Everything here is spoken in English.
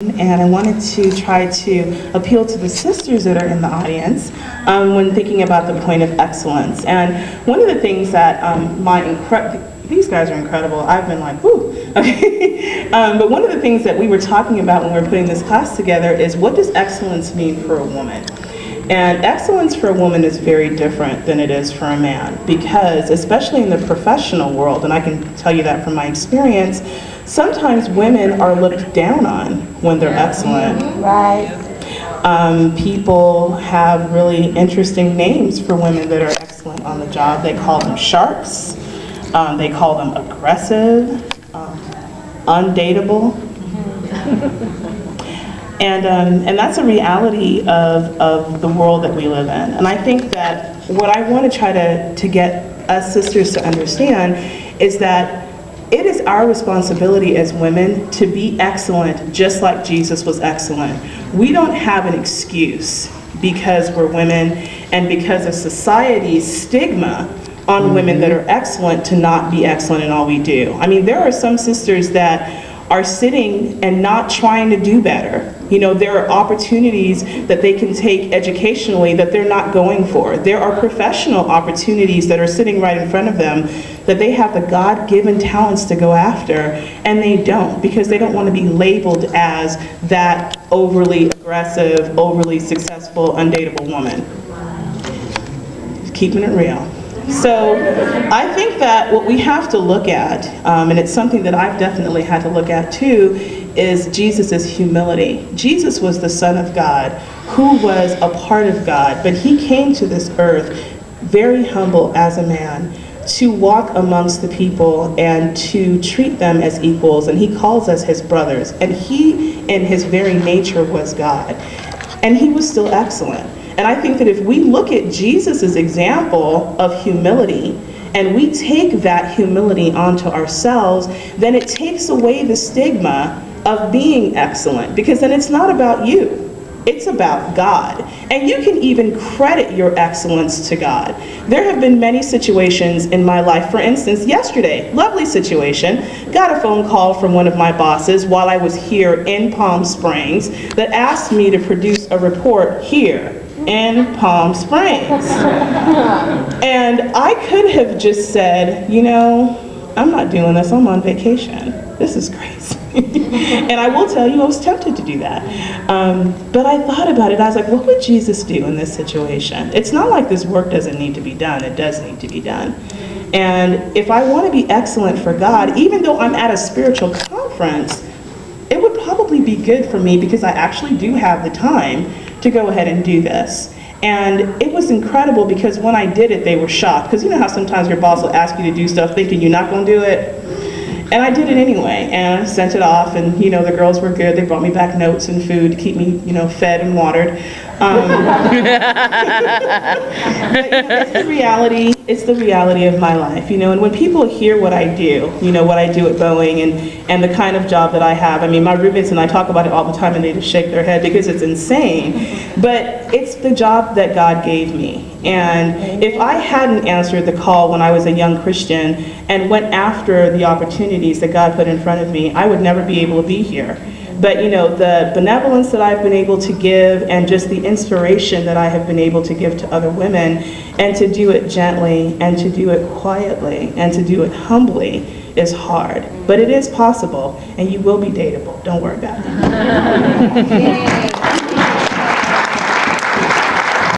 And I wanted to try to appeal to the sisters that are in the audience when thinking about the point of excellence. And one of the things that these guys are incredible. I've been like, whoo, okay. But one of the things that we were talking about when we were putting this class together is, what does excellence mean for a woman? And excellence for a woman is very different than it is for a man, because especially in the professional world, and I can tell you that from my experience, sometimes women are looked down on when they're excellent. Right. People have really interesting names for women that are excellent on the job. They call them sharks. They call them aggressive, undateable. And that's a reality of the world that we live in. And I think that what I want to try to get us sisters to understand is that it is our responsibility as women to be excellent just like Jesus was excellent. We don't have an excuse because we're women and because of society's stigma on women that are excellent to not be excellent in all we do. I mean, there are some sisters that are sitting and not trying to do better. You know, there are opportunities that they can take educationally that they're not going for. There are professional opportunities that are sitting right in front of them that they have the God-given talents to go after, and they don't, because they don't want to be labeled as that overly aggressive, overly successful, undateable woman. Keeping it real. So I think that what we have to look at, and it's something that I've definitely had to look at too, is Jesus' humility. Jesus was the Son of God who was a part of God, but he came to this earth very humble as a man to walk amongst the people and to treat them as equals, and he calls us his brothers, and he in his very nature was God, and he was still excellent. And I think that if we look at Jesus' example of humility and we take that humility onto ourselves, then it takes away the stigma of being excellent, because then it's not about you. It's about God. And you can even credit your excellence to God. There have been many situations in my life. For instance, yesterday, lovely situation, got a phone call from one of my bosses while I was here in Palm Springs that asked me to produce a report here in Palm Springs. And I could have just said, you know, I'm not doing this, I'm on vacation. This is crazy. And I will tell you, I was tempted to do that. But I thought about it, I was like, what would Jesus do in this situation? It's not like this work doesn't need to be done, it does need to be done. And if I want to be excellent for God, even though I'm at a spiritual conference, it would probably be good for me because I actually do have the time to go ahead and do this. And it was incredible because when I did it, they were shocked. Because you know how sometimes your boss will ask you to do stuff thinking you're not going to do it? And I did it anyway, and I sent it off, and you know, the girls were good. They brought me back notes and food to keep me, you know, fed and watered. But, you know, it's the reality of my life, you know, and when people hear what I do, you know, what I do at Boeing and the kind of job that I have, I mean, my roommates and I talk about it all the time and they just shake their head because it's insane, but it's the job that God gave me. And if I hadn't answered the call when I was a young Christian and went after the opportunities that God put in front of me, I would never be able to be here. But you know, the benevolence that I've been able to give and just the inspiration that I have been able to give to other women, and to do it gently and to do it quietly and to do it humbly is hard. But it is possible, and you will be dateable. Don't worry about it.